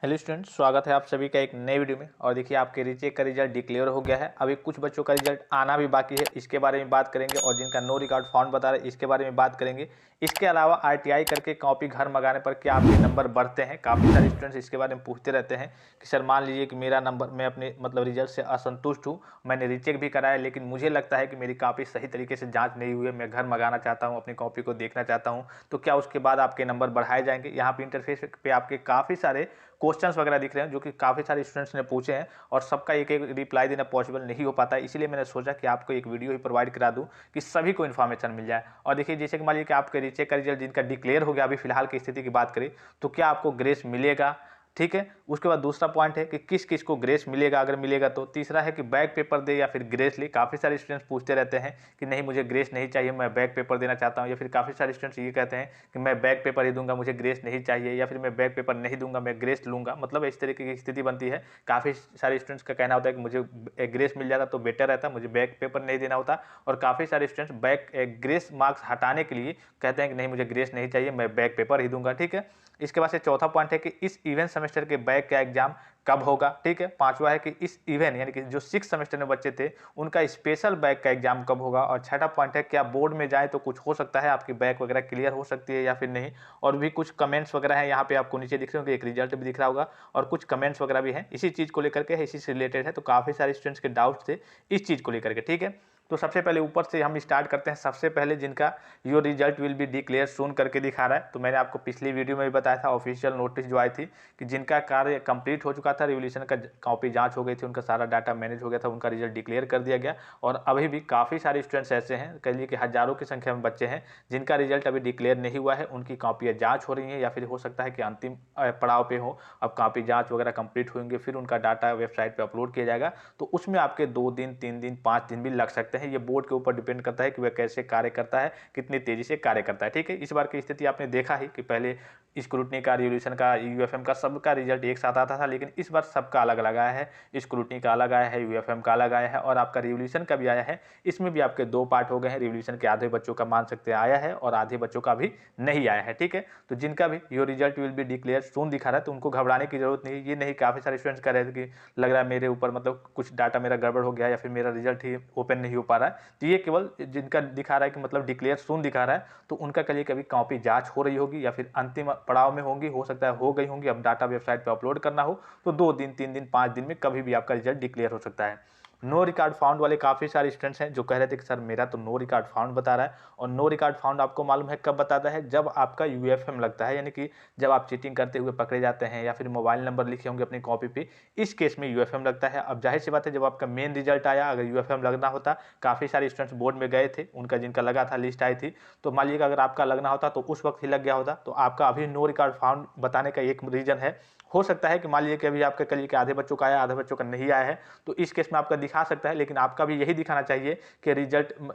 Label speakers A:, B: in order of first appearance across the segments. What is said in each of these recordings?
A: Hello students, स्वागत है आप सभी का एक नए वीडियो में। और देखिए आपके रीचेक का रिजल्ट डिक्लेयर हो गया है। अभी कुछ बच्चों का रिजल्ट आना भी बाकी है, इसके बारे में बात करेंगे। और जिनका नो रिकॉर्ड फाउंड बता रहे हैं, इसके बारे में बात करेंगे। इसके अलावा आरटीआई करके कॉपी घर मंगाने पर क्या आपके नंबर बढ़ते हैं? काफ़ी सारे स्टूडेंट्स इसके बारे में पूछते रहते हैं कि सर मान लीजिए कि मेरा नंबर, मैं अपने रिजल्ट से असंतुष्ट हूँ, मैंने रीचेक भी कराया, लेकिन मुझे लगता है कि मेरी काफ़ी सही तरीके से जाँच नहीं हुई है, मैं घर मंगाना चाहता हूँ, अपनी कॉपी को देखना चाहता हूँ, तो क्या उसके बाद आपके नंबर बढ़ाए जाएंगे? यहाँ पे इंटरफेस पे आपके काफ़ी सारे क्वेश्चंस वगैरह दिख रहे हैं जो कि काफ़ी सारे स्टूडेंट्स ने पूछे हैं, और सबका एक एक रिप्लाई देना पॉसिबल नहीं हो पाता है। इसीलिए मैंने सोचा कि आपको एक वीडियो ही प्रोवाइड करा दूं कि सभी को इन्फॉर्मेशन मिल जाए। और देखिए, जैसे कि मान लीजिए कि आपके रीचेक का रिजल्ट जिनका डिक्लेयर हो गया, अभी फिलहाल की स्थिति की बात करें, तो क्या आपको ग्रेस मिलेगा? ठीक है। उसके बाद दूसरा पॉइंट है कि किस किस को ग्रेस मिलेगा, अगर मिलेगा तो। तीसरा है कि बैक पेपर दे या फिर ग्रेस ले। काफ़ी सारे स्टूडेंट्स पूछते रहते हैं कि नहीं, मुझे ग्रेस नहीं चाहिए, मैं बैक पेपर देना चाहता हूं। या फिर काफ़ी सारे स्टूडेंट्स ये कहते हैं कि मैं बैक पेपर ही दूंगा, मुझे ग्रेस नहीं चाहिए, या फिर मैं बैक पेपर नहीं दूंगा, मैं ग्रेस लूंगा। मतलब इस तरीके की स्थिति बनती है। काफ़ी सारे स्टूडेंट्स का कहना होता है कि मुझे ग्रेस मिल जाता तो बेटर रहता, मुझे बैक पेपर नहीं देना होता। और काफ़ी सारे स्टूडेंट्स बैक ग्रेस मार्क्स हटाने के लिए कहते हैं कि नहीं, मुझे ग्रेस नहीं चाहिए, मैं बैक पेपर ही दूंगा। ठीक है। इसके बाद से चौथा पॉइंट है कि इस इवेंट सेमेस्टर के बैक का एग्जाम कब होगा। ठीक है। पांचवा है कि इस इवेंट यानी कि जो 6 सेमेस्टर में बच्चे थे उनका स्पेशल बैक का एग्जाम कब होगा। और छठा पॉइंट है क्या बोर्ड में जाए तो कुछ हो सकता है, आपकी बैक वगैरह क्लियर हो सकती है या फिर नहीं। और भी कुछ कमेंट्स वगैरह है, यहाँ पे आपको नीचे दिख रहे होंगे, एक रिजल्ट भी दिख रहा होगा और कुछ कमेंट्स वगैरह भी हैं इसी चीज़ को लेकर के, इसी से रिलेटेड है। तो काफ़ी सारे स्टूडेंट्स के डाउट्स थे इस चीज़ को लेकर के। ठीक है। तो सबसे पहले ऊपर से हम स्टार्ट करते हैं। सबसे पहले जिनका your result will be declare soon करके दिखा रहा है, तो मैंने आपको पिछली वीडियो में भी बताया था, ऑफिशियल नोटिस जो आई थी कि जिनका कार्य कंप्लीट हो चुका था, रिवोल्यूशन का कॉपी जांच हो गई थी, उनका सारा डाटा मैनेज हो गया था, उनका रिजल्ट डिक्लेयर कर दिया गया। और अभी भी काफ़ी सारे स्टूडेंट्स ऐसे हैं, कह लीजिए कि हजारों की संख्या में बच्चे हैं जिनका रिजल्ट अभी डिक्लेयर नहीं हुआ है, उनकी कॉपियाँ जाँच हो रही हैं, या फिर हो सकता है कि अंतिम पड़ाव पे हो। अब कॉपी जाँच वगैरह कंप्लीट होंगे, फिर उनका डाटा वेबसाइट पर अपलोड किया जाएगा, तो उसमें आपके 2 दिन, 3 दिन, 5 दिन भी लग सकते हैं। ये बोर्ड के ऊपर डिपेंड करता है कि वह कैसे कार्य करता है, कितनी तेजी से कार्य करता है। ठीक है। इस बार की स्थिति आपने देखा ही कि पहले स्क्रूटनी का, रिवोल्यूशन का, यूएफएम का, सबका रिजल्ट एक साथ आता था, लेकिन इस बार सबका अलग अलग आया है। स्क्रूटनी का अलग आया है, यूएफएम का अलग आया है, और आपका रिवोल्यूशन का भी आया है। इसमें भी आपके 2 पार्ट हो गए हैं। रिवोल्यूशन के आधे बच्चों का मान सकते हैं आया है, और आधे बच्चों का भी नहीं आया है। ठीक है। तो जिनका भी your result will be declare soon दिखा रहा है, तो उनको घबराने की जरूरत नहीं। ये नहीं, काफ़ी सारे स्टूडेंट्स कह रहे थे कि लग रहा है मेरे ऊपर कुछ डाटा मेरा गड़बड़ हो गया, या फिर मेरा रिजल्ट ही ओपन नहीं हो पा रहा है। तो ये केवल जिनका दिखा रहा है कि डिक्लेयर सून दिखा रहा है, तो उनका कल कभी कॉपी जांच हो रही होगी, या फिर अंतिम पड़ाव में होंगी, हो सकता है हो गई होंगी। अब डाटा वेबसाइट पे अपलोड करना हो तो 2 दिन, 3 दिन, 5 दिन में कभी भी आपका रिजल्ट डिक्लेयर हो सकता है। नो रिकॉर्ड फाउंड वाले काफ़ी सारे स्टूडेंट्स हैं जो कह रहे थे कि सर मेरा तो नो रिकॉर्ड फाउंड बता रहा है। और नो रिकॉर्ड फाउंड आपको मालूम है कब बताता है? जब आपका यूएफएम लगता है, यानी कि जब आप चीटिंग करते हुए पकड़े जाते हैं, या फिर मोबाइल नंबर लिखे होंगे अपनी कॉपी पे, इस केस में यूएफएम लगता है। अब जाहिर सी बात है, जब आपका मेन रिजल्ट आया, अगर यूएफएम लगना होता, काफ़ी सारे स्टूडेंट्स बोर्ड में गए थे, उनका जिनका लगा था, लिस्ट आई थी, तो मान लीजिएगा अगर आपका लगना होता तो उस वक्त ही लग गया होता। तो आपका अभी नो रिकॉर्ड फाउंड बताने का एक रीजन है, हो सकता है कि मान लीजिए कि अभी आपके कल के आधे बच्चों का आया, आधे बच्चों का नहीं आया है, तो इस केस में आपका दिखा सकता है। लेकिन आपका भी यही दिखाना चाहिए कि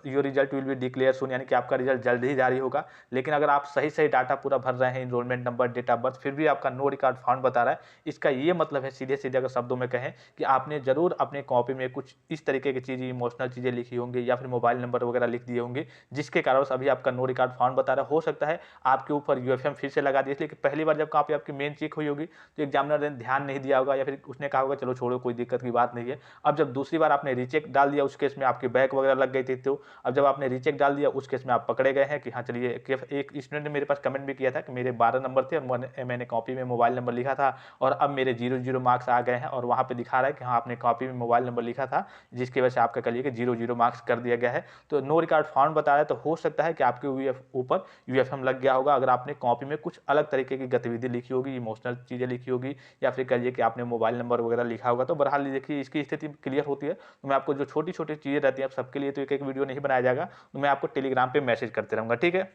A: your result will be declare soon, यानी कि आपका रिजल्ट जल्द ही जारी होगा। लेकिन अगर आप सही सही डाटा पूरा भर रहे हैं, enrolment number, date of birth, फिर भी आपका नो रिकॉर्ड फाउंड बता रहा है, इसका ये मतलब है, सीधे सीधे अगर शब्दों में कहें, कि आपने जरूर अपने कॉपी में कुछ इस तरीके की चीज़, इमोशनल चीज़ें लिखी होंगी, या फिर मोबाइल नंबर वगैरह लिख दिए होंगे, जिसके कारण अभी आपका नो रिकॉर्ड फाउंड बता रहा है। हो सकता है आपके ऊपर यूएफएम फिर से लगा दिया, इसलिए कि पहली बार जब कॉपी आपकी मेन चेक हुई होगी तो एग्जामिनर ने ध्यान नहीं दिया होगा, या फिर उसने कहा होगा चलो छोड़ो, कोई दिक्कत की बात नहीं है। अब जब दूसरी बार आपने रीचेक डाल दिया, उस केस में आपकी बैक वगैरह लग गई थी, तो अब जब आपने रीचेक डाल दिया, उस केस में आप पकड़े गए हैं कि हाँ चलिए। एक स्टूडेंट ने मेरे पास कमेंट भी किया था कि मेरे 12 नंबर थे और मैंने कॉपी में मोबाइल नंबर लिखा था, और अब मेरे 0-0 मार्क्स आ गए हैं, और वहाँ पे दिखा रहा है कि हाँ आपने कॉपी में मोबाइल नंबर लिखा था, जिसकी वजह से आपका कहिए कि 0-0 मार्क्स कर दिया गया है। तो नो रिकॉर्ड फाउंड बता रहा है, तो हो सकता है कि आपके ऊपर यूएफएम लग गया होगा, अगर आपने कॉपी में कुछ अलग तरीके की गतिविधि लिखी होगी, इमोशनल चीज़ें लिखी होगी, या फिर कहिए कि आपने मोबाइल नंबर वगैरह लिखा होगा। तो बहरहाल देखिए, इसकी स्थिति क्लियर होती है तो मैं आपको जो छोटी छोटी चीज़ें रहती हैं, अब सबके लिए तो एक एक वीडियो नहीं बनाया जाएगा, तो मैं आपको टेलीग्राम पे मैसेज करते रहूँगा। ठीक है।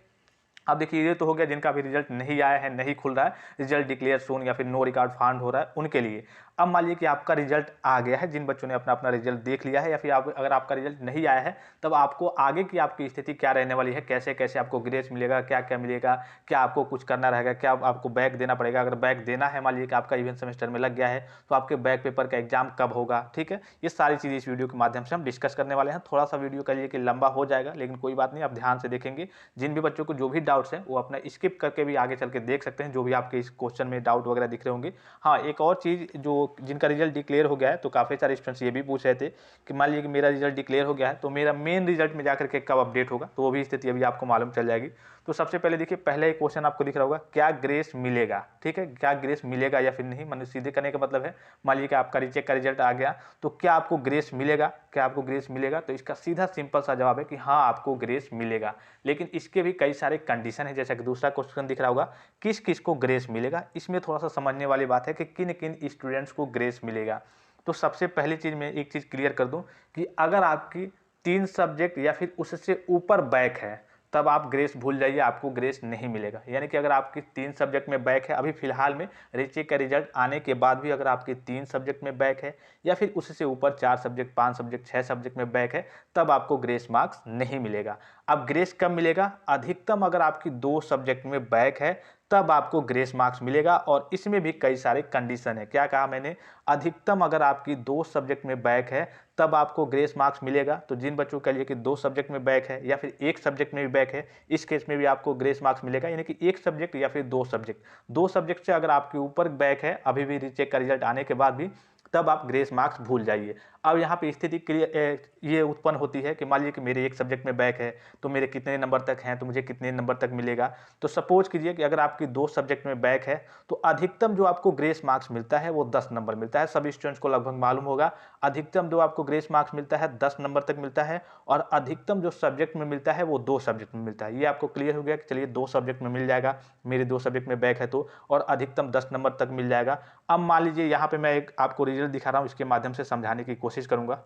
A: अब देखिए, ये तो हो गया जिनका भी रिजल्ट नहीं आया है, नहीं खुल रहा है, रिजल्ट डिक्लेयर सून या फिर नो रिकॉर्ड फाउंड हो रहा है, उनके लिए। अब मान लीजिए कि आपका रिजल्ट आ गया है, जिन बच्चों ने अपना अपना रिजल्ट देख लिया है, या फिर अगर आपका रिजल्ट नहीं आया है, तब आपको आगे की आपकी स्थिति क्या रहने वाली है, कैसे कैसे आपको ग्रेस मिलेगा, क्या क्या मिलेगा, क्या आपको कुछ करना रहेगा, क्या आपको बैक देना पड़ेगा। अगर बैक देना है, मान लीजिए कि आपका इवेंट सेमेस्टर में लग गया है, तो आपके बैक पेपर का एग्जाम कब होगा। ठीक है। ये सारी चीज़ें इस वीडियो के माध्यम से हम डिस्कस करने वाले हैं। थोड़ा सा वीडियो कहिए कि लंबा हो जाएगा, लेकिन कोई बात नहीं, आप ध्यान से देखेंगे। जिन भी बच्चों को जो भी डाउट्स हैं वो अपना स्किप करके भी आगे चल के देख सकते हैं, जो भी आपके इस क्वेश्चन में डाउट वगैरह दिख रहे होंगे। हाँ, एक और चीज़ जो जिनका रिजल्ट डिक्लेयर हो गया है, तो काफ़ी सारे स्टूडेंट्स ये भी पूछ रहे थे कि मान लीजिए कि मेरा रिजल्ट डिक्लेयर हो गया है, तो मेरा मेन रिजल्ट में जाकर के कब अपडेट होगा, तो वो भी स्थिति अभी आपको मालूम चल जाएगी। तो सबसे पहले देखिए, पहला एक क्वेश्चन आपको दिख रहा होगा, क्या ग्रेस मिलेगा, ठीक है, क्या ग्रेस मिलेगा या फिर नहीं, मतलब सीधे करने का मतलब है, मान लीजिए कि आपका रीचेक का रिजल्ट आ गया, तो क्या आपको ग्रेस मिलेगा, क्या आपको ग्रेस मिलेगा? तो इसका सीधा सिंपल सा जवाब है कि हाँ, आपको ग्रेस मिलेगा। लेकिन इसके भी कई सारे कंडीशन है, जैसा कि दूसरा क्वेश्चन दिख रहा होगा, किस किस को ग्रेस मिलेगा। इसमें थोड़ा सा समझने वाली बात है कि किन किन स्टूडेंट्स को ग्रेस मिलेगा। तो सबसे पहली चीज़ मैं एक चीज़ क्लियर कर दूं कि अगर आपकी 3 सब्जेक्ट या फिर उससे ऊपर बैक है, तब आप ग्रेस भूल जाइए, आपको ग्रेस नहीं मिलेगा। यानी कि अगर आपकी 3 सब्जेक्ट में बैक है, अभी फिलहाल में रीचेक का रिजल्ट आने के बाद भी अगर आपकी 3 सब्जेक्ट में बैक है या फिर उससे ऊपर 4 सब्जेक्ट, 5 सब्जेक्ट, 6 सब्जेक्ट में बैक है, तब आपको ग्रेस मार्क्स नहीं मिलेगा। अब ग्रेस कब मिलेगा? अधिकतम अगर आपकी 2 सब्जेक्ट में बैक है तब आपको ग्रेस मार्क्स मिलेगा, और इसमें भी कई सारे कंडीशन है। क्या कहा मैंने? अधिकतम अगर आपकी 2 सब्जेक्ट में बैक है तब आपको ग्रेस मार्क्स मिलेगा। तो जिन बच्चों के लिए कि 2 सब्जेक्ट में बैक है या फिर 1 सब्जेक्ट में भी बैक है, इस केस में भी आपको ग्रेस मार्क्स मिलेगा। यानी कि 1 सब्जेक्ट या फिर 2 सब्जेक्ट, 2 सब्जेक्ट से अगर आपके ऊपर बैक है अभी भी रीचेक का रिजल्ट आने के बाद भी, तब आप ग्रेस मार्क्स भूल जाइए। अब यहाँ पे स्थिति क्लियर ये उत्पन्न होती है कि मान लीजिए कि मेरे 1 सब्जेक्ट में बैक है, तो मेरे कितने नंबर तक हैं, तो मुझे कितने नंबर तक मिलेगा। तो सपोज कीजिए कि अगर आपकी 2 सब्जेक्ट में बैक है, तो अधिकतम जो आपको ग्रेस मार्क्स मिलता है वो 10 नंबर मिलता है। सभी स्टूडेंट्स को लगभग मालूम होगा, अधिकतम जो आपको ग्रेस मार्क्स मिलता है 10 नंबर तक मिलता है, और अधिकतम जो सब्जेक्ट में मिलता है वो 2 सब्जेक्ट में मिलता है। ये आपको क्लियर हो गया कि चलिए 2 सब्जेक्ट में मिल जाएगा, मेरे 2 सब्जेक्ट में बैक है तो, और अधिकतम 10 नंबर तक मिल जाएगा। अब मान लीजिए यहाँ पे मैं एक आपको रिजल्ट दिखा रहा हूँ, इसके माध्यम से समझाने की कोशिश करूँगा।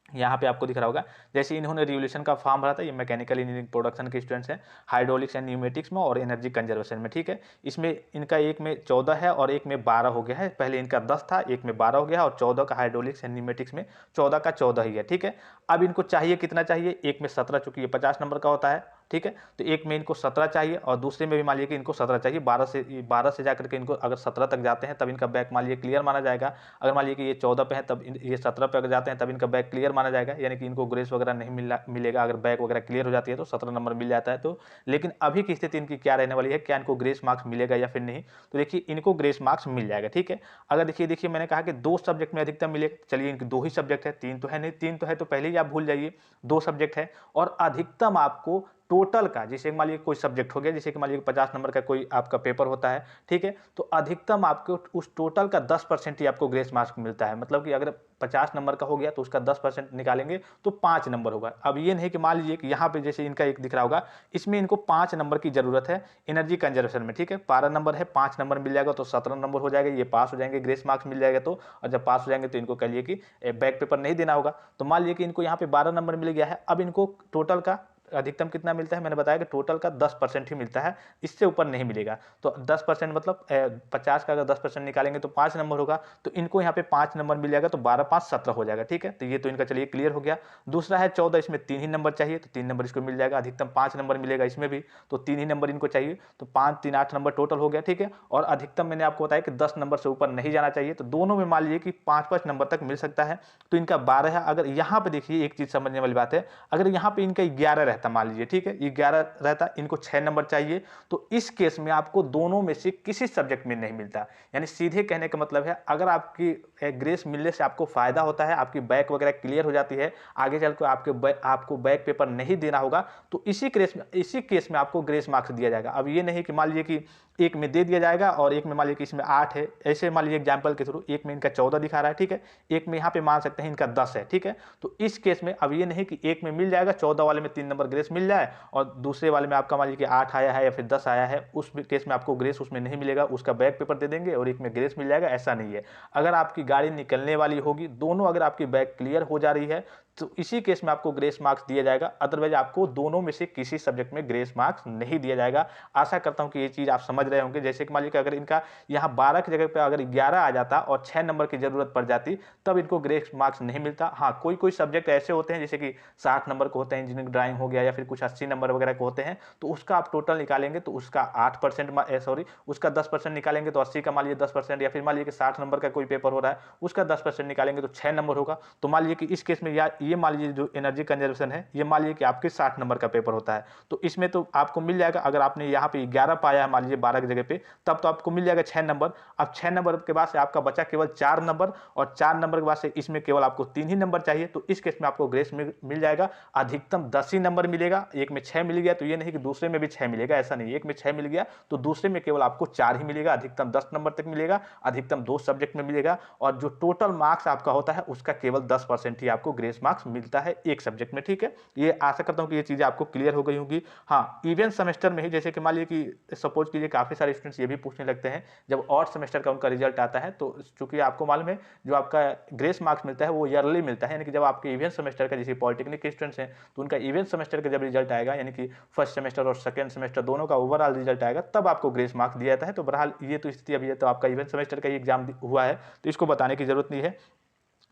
A: यहाँ पे आपको दिख रहा होगा, जैसे इन्होंने रिवोल्यूशन का फॉर्म भरा था, ये मैकेनिकल इंजीनियरिंग प्रोडक्शन के स्टूडेंट्स हैं, हाइड्रोलिक्स एंड न्यूमेटिक्स में और एनर्जी कंजर्वेशन में, ठीक है। इसमें इनका एक में 14 है और एक में 12 हो गया है। पहले इनका 10 था, एक में 12 हो गया, और 14 का हाइड्रोलिक्स एंड न्यूमेटिक्स में 14 का 14 ही है, ठीक है। अब इनको चाहिए कितना चाहिए? एक में 17, चूंकि ये 50 नंबर का होता है, ठीक है। तो एक में इनको 17 चाहिए और दूसरे में भी मान लीजिए कि इनको 17 चाहिए। 12 से जाकर के इनको अगर 17 तक जाते हैं तब इनका बैक मान लीजिए क्लियर माना जाएगा। अगर मान लीजिए कि ये 14 पे है, तब ये 17 पे अगर जाते हैं तब इनका बैक क्लियर माना जाएगा। यानी कि इनको ग्रेस वगैरह नहीं मिलेगा। अगर बैक वगैरह क्लियर हो जाती है तो 17 नंबर मिल जाता है। तो लेकिन अभी की स्थिति इनकी क्या रहने वाली है, क्या इनको ग्रेस मार्क्स मिलेगा या फिर नहीं? तो देखिए, इनको ग्रेस मार्क्स मिल जाएगा, ठीक है। अगर देखिए मैंने कहा कि 2 सब्जेक्ट में अधिकतम मिलेगा, चलिए इनके 2 ही सब्जेक्ट है, 3 तो है नहीं, 3 तो है तो पहले ही आप भूल जाइए, 2 सब्जेक्ट है। और अधिकतम आपको टोटल का, जैसे मान लीजिए कोई सब्जेक्ट हो गया, जैसे कि मान लीजिए 50 नंबर का कोई आपका पेपर होता है, ठीक है, तो अधिकतम आपको उस टोटल का 10% ही आपको ग्रेस मार्क्स मिलता है। मतलब कि अगर 50 नंबर का हो गया तो उसका 10% निकालेंगे तो 5 नंबर होगा। अब ये नहीं कि मान लीजिए कि यहाँ पे जैसे इनका एक दिख रहा होगा, इसमें इनको 5 नंबर की जरूरत है एनर्जी कंजर्वेशन में, ठीक है। 12 नंबर है, 5 नंबर मिल जाएगा तो 17 नंबर हो जाएगा, ये पास हो जाएंगे, ग्रेस मार्क्स मिल जाएगा। तो और जब पास हो जाएंगे तो इनको कह लिए कि बैक पेपर नहीं देना होगा। तो मान लीजिए कि इनको यहाँ पे 12 नंबर मिल गया है। अब इनको टोटल का अधिकतम कितना मिलता है? मैंने बताया कि टोटल का 10% ही मिलता है, इससे ऊपर नहीं मिलेगा। तो 10% मतलब 50 का अगर 10% निकालेंगे तो 5 नंबर होगा। तो इनको यहाँ पे 5 नंबर मिल जाएगा, तो 12 5 17 हो जाएगा, ठीक है। तो ये तो इनका चलिए क्लियर हो गया। दूसरा है 14, इसमें 3 ही नंबर चाहिए, तो 3 नंबर इसको मिल जाएगा। अधिकतम 5 नंबर मिलेगा इसमें भी, तो 3 ही नंबर इनको चाहिए, तो 5 3 8 नंबर टोटल हो गया, ठीक है। और अधिकतम मैंने आपको बताया कि 10 नंबर से ऊपर नहीं जाना चाहिए। तो दोनों में मान लीजिए कि 5 नंबर तक मिल सकता है, तो इनका 12 है। अगर यहाँ पे देखिए एक चीज समझने वाली बात है, अगर यहाँ पे इनका 11 रहता मान लीजिए, ठीक है, 11 रहता, इनको 6 नंबर चाहिए, तो इस केस में आपको दोनों में से किसी सब्जेक्ट में नहीं मिलता। यानी सीधे कहने का मतलब है, अगर आपकी ग्रेस मिलने से आपको फायदा होता है, आपकी बैक वगैरह क्लियर हो जाती है, आगे चलकर आपको बैक पेपर नहीं देना होगा, तो इसी केस में आपको ग्रेस मार्क्स दिया जाएगा। अब ये नहीं कि मान लीजिए कि एक में दे दिया जाएगा और एक में मान लीजिए कि इसमें 8 है, ऐसे मान लीजिए एग्जाम्पल के थ्रू, एक में इनका 14 दिखा रहा है, ठीक है, एक में यहाँ पे मान सकते हैं इनका 10 है, ठीक है। तो इस केस में अब ये नहीं कि एक में मिल जाएगा, 14 वाले में 3 नंबर ग्रेस मिल जाए और दूसरे वाले में आपका मान लीजिए कि 8 आया है या फिर 10 आया है, उस केस में आपको ग्रेस उसमें नहीं मिलेगा, उसका बैक पेपर दे देंगे और एक में ग्रेस मिल जाएगा। ऐसा नहीं है। अगर आपकी गाड़ी निकलने वाली होगी, दोनों अगर आपकी बैक क्लियर हो जा रही है, तो इसी केस में आपको ग्रेस मार्क्स दिया जाएगा। अदरवाइज आपको दोनों में से किसी सब्जेक्ट में ग्रेस मार्क्स नहीं दिया जाएगा। आशा करता हूं कि ये चीज आप समझ रहे होंगे। जैसे कि मान लीजिए अगर इनका यहाँ 12 की जगह पे अगर 11 आ जाता और 6 नंबर की जरूरत पड़ जाती, तब इनको ग्रेस मार्क्स नहीं मिलता। हाँ, कोई सब्जेक्ट ऐसे होते हैं जैसे कि 60 नंबर के होते हैं, इंजीनियरिंग ड्राइंग हो गया, या फिर कुछ 80 नंबर वगैरह के होते हैं, तो उसका आप टोटल निकालेंगे तो उसका 8% उसका 10% निकालेंगे तो 80 का मान लीजिए 10%, या फिर मान लीजिए कि 60 नंबर का कोई पेपर हो रहा है, उसका 10% निकालेंगे तो 6 नंबर होगा। तो मान लीजिए कि इस केस में या ये मान लीजिए जो एनर्जी कंजर्वेशन है, ये मान लीजिए कि आपके 60 नंबर का पेपर होता है, तो इसमें तो आपको मिल जाएगा, अगर आपने यहाँ पे 11 पाया है मान लीजिए 12 की जगह पे, तब तो आपको मिल जाएगा 6 नंबर। अब 6 नंबर के बाद से आपका बचा केवल 4 नंबर, और 4 नंबर के बाद से इसमें केवल आपको 3 ही नंबर चाहिए, तो इस केस में आपको ग्रेस मिल जाएगा, अधिकतम 10 ही नंबर मिलेगा। एक में 6 मिल गया तो ये नहीं कि दूसरे में भी 6 मिलेगा, ऐसा नहीं, एक में 6 मिल गया तो दूसरे में केवल आपको 4 ही मिलेगा, अधिकतम 10 नंबर तक मिलेगा, अधिकतम 2 सब्जेक्ट में मिलेगा, और जो टोटल मार्क्स आपका होता है उसका केवल 10% ही आपको ग्रेस मार्क्स मिलता है एक सब्जेक्ट में, ठीक है। ये आशा करता हूं कि ये चीजें आपको क्लियर हो गई होंगी। हाँ, इवेंट सेमेस्टर में ही जैसे कि मान लीजिए कि सपोज कीजिए काफी सारे स्टूडेंट्स ये भी पूछने लगते हैं, जब ऑड सेमेस्टर का उनका रिजल्ट आता है, तो चूंकि आपको मालूम है जो आपका ग्रेस मार्क्स मिलता है वो ईयरली मिलता है, यानी कि जब आपके इवेंट सेमेस्टर का, जैसे पॉलिटेक्निक के स्टूडेंट्स हैं तो उनका इवेंट सेमेस्टर का जब रिजल्ट आएगा, यानी कि फर्स्ट सेमेस्टर और सेकंड सेमेस्टर दोनों का ओवरऑल रिजल्ट आएगा, तब आपको ग्रेस मार्क्स दिया जाता है। तो बहरहाल ये तो स्थिति अभी है, तो आपका इवेंट सेमेस्टर का ही एग्जाम हुआ है तो इसको बताने की जरूरत नहीं है।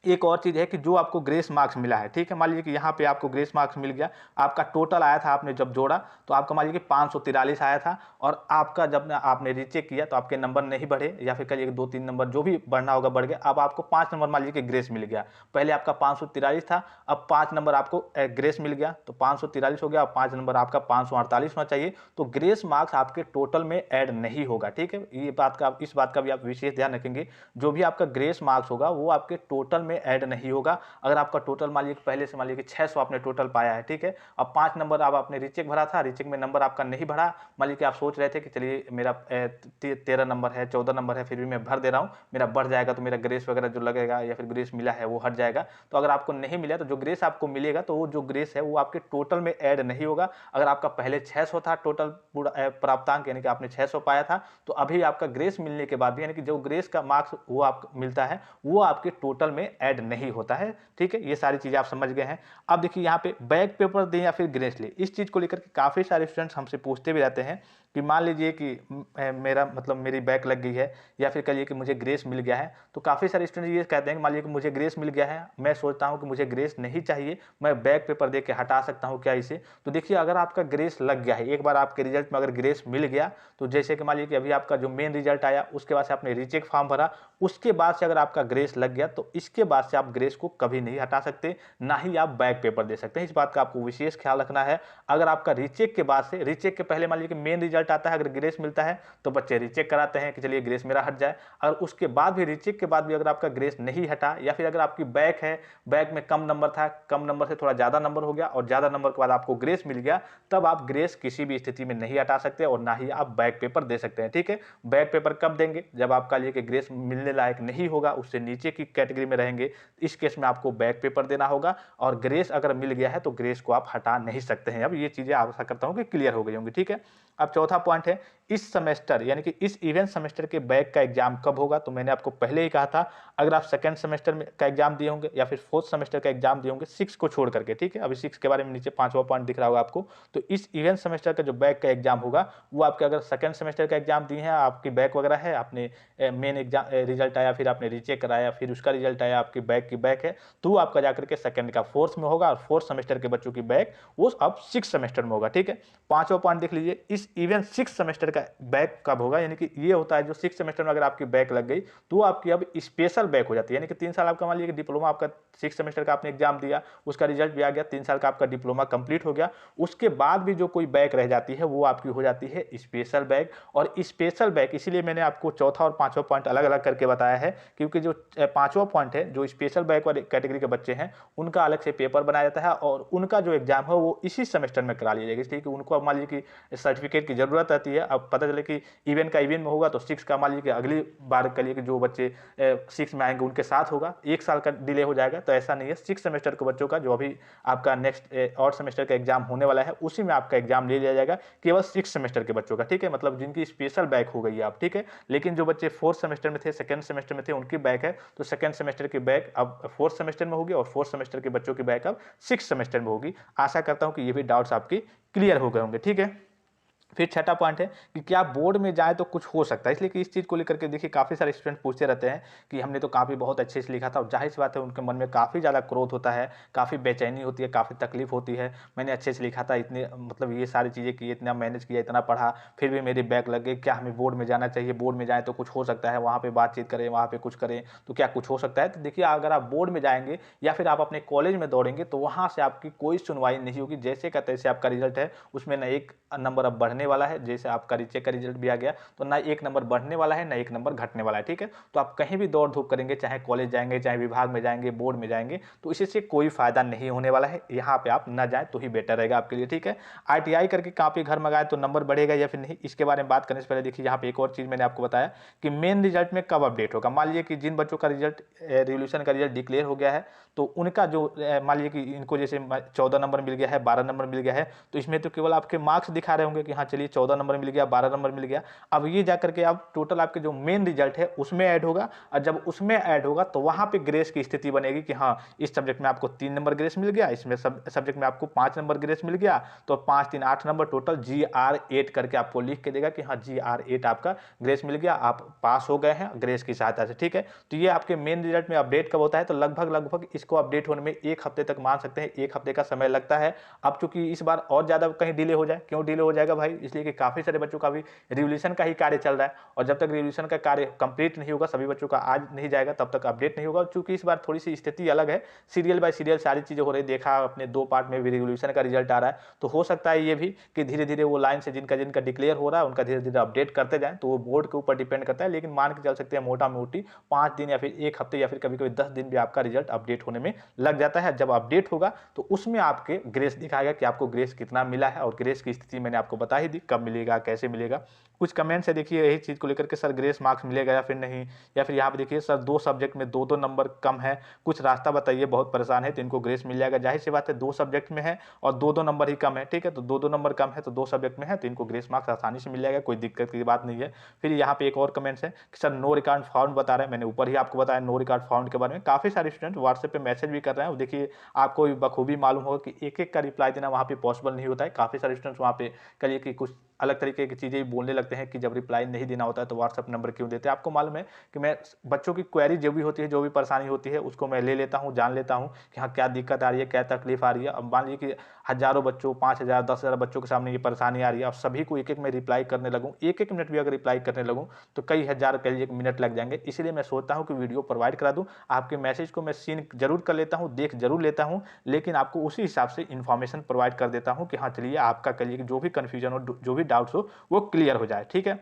A: एक और चीज़ है कि जो आपको ग्रेस मार्क्स मिला है, ठीक है, मान लीजिए कि यहाँ पे आपको ग्रेस मार्क्स मिल गया, आपका टोटल आया था, आपने जब जोड़ा तो आपका मान लीजिए कि 543 आया था, और आपका जब आपने रीचेक किया तो आपके नंबर नहीं बढ़े, या फिर कहिए 2-3 नंबर जो भी बढ़ना होगा बढ़ गया, अब आपको 5 नंबर मान लीजिए कि ग्रेस मिल गया। पहले आपका 543 था, अब 5 नंबर आपको ग्रेस मिल गया, तो 543 हो गया, अब 5 नंबर आपका 548 होना चाहिए, तो ग्रेस मार्क्स आपके टोटल में ऐड नहीं होगा, ठीक है। ये बात का, इस बात का भी आप विशेष ध्यान रखेंगे, जो भी आपका ग्रेस मार्क्स होगा वो आपके टोटल में ऐड नहीं होगा। अगर आपका टोटल मान लीजिए पहले से मान लीजिए 600 आपने टोटल पाया है, ठीक है, अब 5 नंबर अब आपने रीचेक भरा था, रीचेक में नंबर आपका नहीं बढ़ा, मान लीजिए कि आप सोच रहे थे कि चलिए मेरा 13 नंबर है, 14 नंबर है, फिर भी मैं भर दे रहा हूँ, मेरा बढ़ जाएगा तो मेरा ग्रेस वगैरह जो लगेगा या फिर ग्रेस मिला है वो हट जाएगा। तो अगर आपको नहीं मिला तो जो ग्रेस आपको मिलेगा तो वो जो ग्रेस है वो आपके टोटल में ऐड नहीं होगा। अगर आपका पहले 600 था टोटल पूरा प्राप्तांक, यानी कि आपने 600 पाया था, तो अभी आपका ग्रेस मिलने के बाद भी, यानी कि जो ग्रेस का मार्क्स वो आपको मिलता है वो आपके टोटल में ऐड नहीं होता है, ठीक है। ये सारी चीजें आप समझ गए हैं। अब देखिए यहाँ पे बैक पेपर दें या फिर ग्रेस ले, इस चीज को लेकर के काफी सारे स्टूडेंट्स हमसे पूछते भी रहते हैं कि मान लीजिए कि मेरा मतलब मेरी बैक लग गई है, या फिर कहिए कि मुझे ग्रेस मिल गया है, तो काफ़ी सारे स्टूडेंट ये कहते हैं कि मान लीजिए कि मुझे ग्रेस मिल गया है, मैं सोचता हूं कि मुझे ग्रेस नहीं चाहिए, मैं बैक पेपर दे के हटा सकता हूं क्या इसे। तो देखिए अगर आपका ग्रेस लग गया है, एक बार आपके रिजल्ट में अगर ग्रेस मिल गया, तो जैसे कि मान लीजिए कि अभी आपका जो मेन रिजल्ट आया उसके बाद से आपने रीचेक फॉर्म भरा, उसके बाद से अगर आपका ग्रेस लग गया तो इसके बाद से आप ग्रेस को कभी नहीं हटा सकते, ना ही आप बैक पेपर दे सकते हैं। इस बात का आपको विशेष ख्याल रखना है। अगर आपका रीचेक के बाद से, रीचेक के पहले मान लीजिए कि मेन रिजल्ट आता है, अगर ग्रेस मिलता है तो बच्चे रीचेक कराते हैं कि चलिए ग्रेस मेरा हट जाए। अगर उसके बाद भी, रीचेक के बाद भी अगर आपका ग्रेस नहीं हटा, या फिर अगर आपकी बैक है, बैक में कम नंबर था, कम नंबर से थोड़ा ज्यादा नंबर हो गया और ज्यादा नंबर के बाद आपको ग्रेस मिल गया, तब आप ग्रेस किसी भी स्थिति में नहीं हटा सकते और ना ही आप बैक पेपर दे सकते हैं, ठीक है। बैक पेपर कब देंगे? जब आपका लिए कि ग्रेस मिलने लायक नहीं होगा, उससे नीचे की कैटेगरी में रहेंगे, इस केस में आपको बैक पेपर देना होगा। और ग्रेस अगर मिल गया है तो ग्रेस को आप हटा नहीं सकते हैं। अब ये चीजें आशा करता हूं कि क्लियर हो गई होंगी, ठीक है। अब चौथा पॉइंट है, इस सेमेस्टर यानी कि इस इवेंट सेमेस्टर के बैक का एग्जाम कब होगा? तो मैंने आपको पहले ही कहा था, अगर आप सेकंड सेमेस्टर में का एग्जाम दिए होंगे या फिर फोर्थ सेमेस्टर का एग्जाम दिए होंगे 6 को छोड़ करके, ठीक है। अभी 6 के बारे में नीचे 5वां पॉइंट दिख रहा होगा आपको। तो इस इवेंट सेमेस्टर का जो बैक का एग्जाम होगा वो आपके, अगर सेकंड सेमेस्टर का एग्जाम दिए हैं, आपकी बैक वगैरह है, आपने मेन एग्जाम रिजल्ट आया, फिर आपने रीचेक कराया, फिर उसका रिजल्ट आया, आपकी बैक की बैक है, तो आपका जाकर के सेकंड का फोर्थ में होगा। और फोर्थ सेमेस्टर के बच्चों की बैक वो अब 6 सेमेस्टर में होगा, ठीक है। 5वां पॉइंट देख लीजिए, इस इवेंट 6 सेमेस्टर का बैक कब होगा? यानी कि ये होता है जो 6 सेमेस्टर में अगर आपकी बैक लग गई तो आपकी अब स्पेशल बैक हो जाती है। यानी कि 3 साल आपका, मान लीजिए डिप्लोमा आपका 6 सेमेस्टर का आपने एग्जाम दिया, उसका रिजल्ट भी आ गया, 3 साल का आपका डिप्लोमा कंप्लीट हो गया, उसके बाद भी जो कोई बैक रह जाती है वो आपकी हो जाती है स्पेशल बैक। और स्पेशल बैक इसीलिए मैंने आपको चौथा और 5वां पॉइंट अलग अलग करके बताया है, क्योंकि जो 5वां पॉइंट है, जो स्पेशल बैक वाले कैटेगरी के बच्चे हैं उनका अलग से पेपर बनाया जाता है और उनका जो एग्जाम है वो इसी सेमेस्टर में करा लिया जाएगा। इसलिए कि उनको अब मान लीजिए कि सर्टिफिकेट की जरूरत रहती है। अब पता चले कि इवेंट का इवेंट में होगा तो 6 का मान लीजिए कि अगली बार के लिए कि जो बच्चे 6 में आएंगे उनके साथ होगा, 1 साल का डिले हो जाएगा। तो ऐसा नहीं है, 6 सेमेस्टर के बच्चों का जो अभी आपका नेक्स्ट और सेमेस्टर का एग्जाम होने वाला है उसी में आपका एग्जाम ले लिया जाएगा, केवल 6 सेमेस्टर के बच्चों का, ठीक है। मतलब जिनकी स्पेशल बैक हो गई है आप, ठीक है। लेकिन जो बच्चे 4th सेमेस्टर में थे, सेकंड सेमेस्टर में थे, उनकी बैक है तो सेकंड सेमेस्टर की बैक अब 4th सेमेस्टर में होगी और 4th सेमेस्टर के बच्चों की बैक अब 6th सेमेस्टर में होगी। आशा करता हूं कि ये भी डाउट्स आपके क्लियर हो गए होंगे, ठीक है। फिर छठा पॉइंट है कि क्या बोर्ड में जाए तो कुछ हो सकता है, इसलिए कि इस चीज़ को लेकर के देखिए काफ़ी सारे स्टूडेंट पूछते रहते हैं कि हमने तो काफ़ी बहुत अच्छे से लिखा था, और जाहिर सी बात है उनके मन में काफ़ी ज़्यादा क्रोध होता है, काफ़ी बेचैनी होती है, काफ़ी तकलीफ होती है। मैंने अच्छे से लिखा था, इतने मतलब ये सारी चीज़ें की, इतना मैनेज किया, इतना पढ़ा, फिर भी मेरी बैक लग गई। क्या हमें बोर्ड में जाना चाहिए? बोर्ड में जाएँ तो कुछ हो सकता है, वहाँ पे बातचीत करें, वहाँ पे कुछ करें तो क्या कुछ हो सकता है? तो देखिए अगर आप बोर्ड में जाएँगे या फिर आप अपने कॉलेज में दौड़ेंगे तो वहाँ से आपकी कोई सुनवाई नहीं होगी। जैसे का तैसे आपका रिजल्ट है, उसमें ना एक नंबर अब बढ़ने वाला है, जैसे आपका रीचेक का रिजल्ट भी आ गया, तो ना एक नंबर बढ़ने वाला है, ना एक नंबर घटने वाला है, ठीक है। तो आप कहीं भी दौड़ धूप करेंगे, चाहे कॉलेज जाएंगे, चाहे विभाग में जाएंगे, बोर्ड में जाएंगे, तो इससे कोई फायदा नहीं होने वाला है। यहाँ पे आप ना जाए तो ही बेटर रहेगा आपके लिए, ठीक है। आईटीआई करके कॉपी घर मंगाए तो नंबर बढ़ेगा या फिर नहीं, इसके बारे में बात करने से पहले देखिए यहाँ पे एक और चीज़ मैंने आपको बताया कि मेन रिजल्ट में कब अपडेट होगा। मान लीजिए कि जिन बच्चों का रिजल्ट रिवोल्यूशन का रिजल्ट डिक्लेयर हो गया है, तो उनका जो मान लीजिए कि इनको जैसे 14 नंबर मिल गया है, 12 नंबर मिल गया है, तो इसमें तो केवल आपके मार्क्स दिखा रहे होंगे कि हाँ चलिए 14 नंबर मिल गया, 12 नंबर मिल गया। अब ये जा करके आप टोटल आपके जो मेन रिजल्ट है उसमें ऐड होगा, और जब उसमें ऐड होगा तो वहाँ पे ग्रेस की स्थिति बनेगी कि हाँ इस सब्जेक्ट में आपको 3 नंबर ग्रेस मिल गया, इसमें सब्जेक्ट में आपको 5 नंबर ग्रेस मिल गया, तो 5 3 8 नंबर टोटल GR8 करके आपको लिख के देगा कि हाँ GR8 आपका ग्रेस मिल गया, आप पास हो गए हैं ग्रेस की सहायता से, ठीक है। तो ये आपके मेन रिजल्ट में अपडेट कब होता है? तो लगभग इसको अपडेट होने में 1 हफ्ते तक मान सकते हैं, 1 हफ्ते का समय लगता है। अब चूंकि इस बार और ज़्यादा कहीं डिले हो जाए, क्यों डिले हो जाएगा भाई? इसलिए कि काफ़ी सारे बच्चों का भी रिवोल्यूशन का ही कार्य चल रहा है, और जब तक रिवोल्यूशन का कार्य कंप्लीट नहीं होगा, सभी बच्चों का आज नहीं जाएगा, तब तक अपडेट नहीं होगा। चूंकि इस बार थोड़ी सी स्थिति अलग है, सीरियल बाय सीरियल सारी चीज़ें हो रही, देखा अपने 2 पार्ट में भी रिवोल्यूशन का रिजल्ट आ रहा है, तो हो सकता है ये भी कि धीरे धीरे वो लाइन से जिनका जिनका डिक्लेयर हो रहा है उनका धीरे धीरे अपडेट करते जाएं, तो वो बोर्ड के ऊपर डिपेंड करता है। लेकिन मान के चल सकते हैं मोटा मोटी 5 दिन या फिर 1 हफ्ते या फिर कभी कभी 10 दिन भी आपका रिजल्ट अपडेट होने में लग जाता है। जब अपडेट होगा तो उसमें आपके ग्रेस दिखाएगा कि आपको ग्रेस कितना मिला है, और ग्रेस की स्थिति मैंने आपको बता ही दी, कब मिलेगा, कैसे मिलेगा। कुछ कमेंट्स है देखिए यही चीज़ को लेकर के, सर ग्रेस मार्क्स मिलेगा या फिर नहीं, या फिर यहाँ पे देखिए सर 2 सब्जेक्ट में 2-2 नंबर कम है, कुछ रास्ता बताइए, बहुत परेशान है, तो इनको ग्रेस मिल जाएगा। जाहिर सी बात है 2 सब्जेक्ट में है और 2-2 नंबर ही कम है, ठीक है, तो 2-2 नंबर कम है तो 2 सब्जेक्ट में है तो इनको ग्रेस मार्क्स आसानी से मिल जाएगा, कोई दिक्कत की बात नहीं है। फिर यहाँ पे एक और कमेंट्स है कि सर नो रिकॉर्ड फाउंड बता रहे हैं, मैंने ऊपर ही आपको बताया नो रिकॉर्ड फाउंड के बारे में। काफ़ी सारे स्टूडेंट व्हाट्सएप पे मैसेज भी कर रहे हैं, देखिए आपको बखूबी मालूम होगा कि एक एक का रिप्लाई देना वहाँ पे पॉसिबल नहीं होता है। काफ़ी सारे स्टूडेंट्स वहाँ पे करिए कि कुछ अलग तरीके की चीज़ें बोलने लगते हैं कि जब रिप्लाई नहीं देना होता है तो व्हाट्सएप नंबर क्यों देते हैं। आपको मालूम है कि मैं बच्चों की क्वेरी जो भी होती है, जो भी परेशानी होती है, उसको मैं ले लेता हूँ, जान लेता हूँ कि हाँ क्या दिक्कत आ रही है, क्या तकलीफ आ रही है। अब मान लीजिए कि हज़ारों बच्चों, 5,000 10,000 बच्चों के सामने ये परेशानी आ रही है, अब सभी को एक एक में रिप्लाई करने लगूँ, एक एक मिनट भी अगर रिप्लाई करने लगूँ तो कई हज़ार कह लीजिए मिनट लग जाएंगे। इसलिए मैं सोचता हूँ कि वीडियो प्रोवाइड करा दूँ, आपके मैसेज को मैं सीन जरूर कर लेता हूँ, देख जरूर लेता हूँ, लेकिन आपको उसी हिसाब से इन्फॉर्मेशन प्रोवाइड कर देता हूँ कि हाँ चलिए आपका कह लीजिए जो भी कन्फ्यूजन हो, जो भी डाउट्स हो वो क्लियर हो जाए, ठीक है।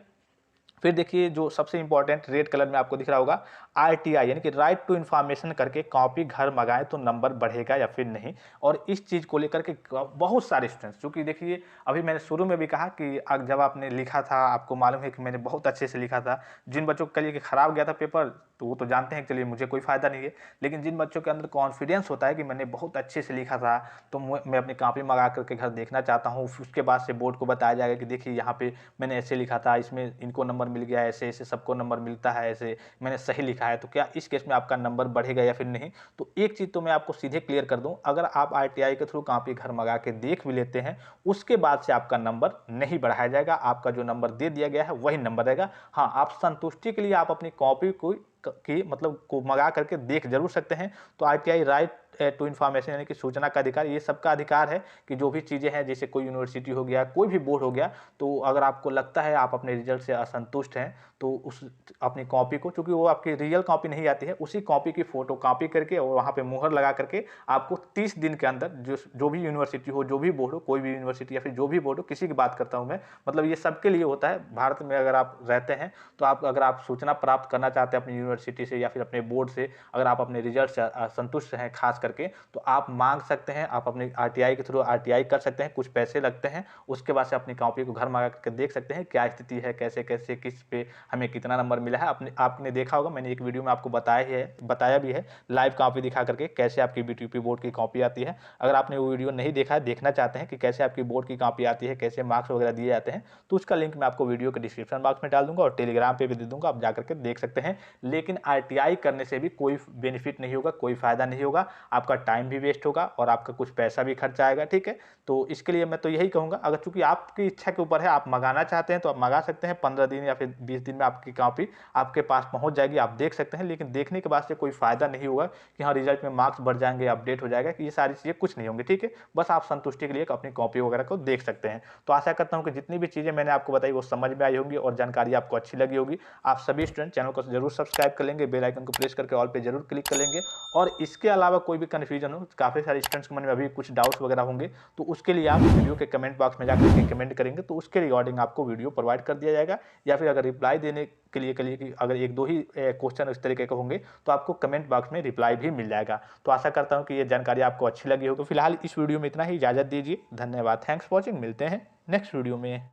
A: फिर देखिए जो सबसे इंपॉर्टेंट रेड कलर में आपको दिख रहा होगा आरटीआई यानी कि राइट टू इन्फॉर्मेशन करके कॉपी घर मंगाएं तो नंबर बढ़ेगा या फिर नहीं। और इस चीज़ को लेकर के बहुत सारे स्टूडेंट्स, चूँकि देखिए अभी मैंने शुरू में भी कहा कि जब आपने लिखा था आपको मालूम है कि मैंने बहुत अच्छे से लिखा था। जिन बच्चों के लिए ख़राब गया था पेपर तो वो तो जानते हैं कि चलिए मुझे कोई फ़ायदा नहीं है, लेकिन जिन बच्चों के अंदर कॉन्फिडेंस होता है कि मैंने बहुत अच्छे से लिखा था तो मैं अपनी कॉपी मंगा करके घर देखना चाहता हूँ, उसके बाद से बोर्ड को बताया जाएगा कि देखिए यहाँ पे मैंने ऐसे लिखा था, इसमें इनको नंबर मिल गया, ऐसे ऐसे सबको नंबर मिलता है, ऐसे मैंने सही लिखा है, तो क्या इस केस में आपका नंबर बढ़ेगा या फिर नहीं। तो एक चीज़ तो मैं आपको सीधे क्लियर कर दूं, अगर आप आरटीआई के थ्रू कॉपी घर मंगा के देख भी लेते हैं उसके बाद से आपका नंबर नहीं बढ़ाया जाएगा, आपका जो नंबर दे दिया गया है वही नंबर रहेगा। हाँ, आप संतुष्टि के लिए आप अपनी कॉपी को की मतलब को मंगा करके देख जरूर सकते हैं। तो आरटीआई राइट टू इन्फॉर्मेशन यानी कि सूचना का अधिकार, ये सबका अधिकार है कि जो भी चीज़ें हैं जैसे कोई यूनिवर्सिटी हो गया, कोई भी बोर्ड हो गया, तो अगर आपको लगता है आप अपने रिजल्ट से असंतुष्ट हैं तो उस अपनी कॉपी को, चूंकि वो आपकी रियल कॉपी नहीं आती है, उसी कॉपी की फोटो कॉपी करके और वहाँ पे मुहर लगा करके आपको 30 दिन के अंदर जो भी यूनिवर्सिटी हो, जो भी बोर्ड हो, कोई भी यूनिवर्सिटी या फिर जो भी बोर्ड हो, किसी की बात करता हूँ मैं, मतलब ये सबके लिए होता है। भारत में अगर आप रहते हैं तो आप अगर आप सूचना प्राप्त करना चाहते हैं अपनी यूनिवर्सिटी से या फिर अपने बोर्ड से, अगर आप अपने रिजल्ट से असंतुष्ट हैं खास करके, तो आप मांग सकते हैं, आप अपने आरटीआई के थ्रू आरटीआई कर सकते हैं, कुछ पैसे लगते हैं, उसके बाद से अपनी कॉपी को घर मंगा करके देख सकते हैं क्या स्थिति है, कैसे कैसे किस पे हमें कितना नंबर मिला है। आपने देखा होगा, मैंने एक वीडियो में आपको बताया भी है लाइव कॉपी दिखा करके कैसे आपकी बीटीयूपी बोर्ड की कॉपी आती है। अगर आपने वो वीडियो नहीं देखा है, देखना चाहते हैं कि कैसे आपकी बोर्ड की कॉपी आती है, कैसे मार्क्स वगैरह दिए जाते हैं, तो उसका लिंक मैं आपको वीडियो के डिस्क्रिप्शन बॉक्स में डाल दूंगा और टेलीग्राम पे भी दे दूंगा, आप जाकर के देख सकते हैं। लेकिन आरटीआई करने से भी कोई बेनिफिट नहीं होगा, कोई फायदा नहीं होगा। आपका टाइम भी वेस्ट होगा और आपका कुछ पैसा भी खर्च आएगा, ठीक है। तो इसके लिए मैं तो यही कहूँगा, अगर चूँकि आपकी इच्छा के ऊपर है, आप मँगाना चाहते हैं तो आप मँगा सकते हैं। 15 दिन या फिर 20 दिन में आपकी कॉपी आपके पास पहुँच जाएगी, आप देख सकते हैं। लेकिन देखने के बाद से कोई फ़ायदा नहीं होगा कि हाँ, रिज़ल्ट में मार्क्स बढ़ जाएँगे, अपडेट हो जाएगा, कि ये सारी चीज़ें कुछ नहीं होंगी, ठीक है। बस आप संतुष्टि के लिए अपनी कॉपी वगैरह को देख सकते हैं। तो आशा करता हूँ कि जितनी भी चीज़ें मैंने आपको बताई वो समझ में आई होंगी और जानकारी आपको अच्छी लगी होगी। आप सभी स्टूडेंट चैनल को ज़रूर सब्सक्राइब कर लेंगे, बेल आइकन को प्रेस करके ऑल पे ज़रूर क्लिक कर लेंगे। और इसके अलावा कोई भी कन्फ्यूजन हो, काफ़ी सारे स्टूडेंट्स के मन में अभी कुछ डाउट्स वगैरह होंगे, तो उसके लिए आप वीडियो के कमेंट बॉक्स में जाकर के कमेंट करेंगे, तो उसके रिगार्डिंग आपको वीडियो प्रोवाइड कर दिया जाएगा। या फिर अगर रिप्लाई देने के लिए कि अगर 1-2 ही क्वेश्चन इस तरीके के होंगे, तो आपको कमेंट बॉक्स में रिप्लाई भी मिल जाएगा। तो आशा करता हूँ कि ये जानकारी आपको अच्छी लगी होगी। तो फिलहाल इस वीडियो में इतना ही, इजाज़त दीजिए। धन्यवाद, थैंक्स फॉर वॉचिंग। मिलते हैं नेक्स्ट वीडियो में।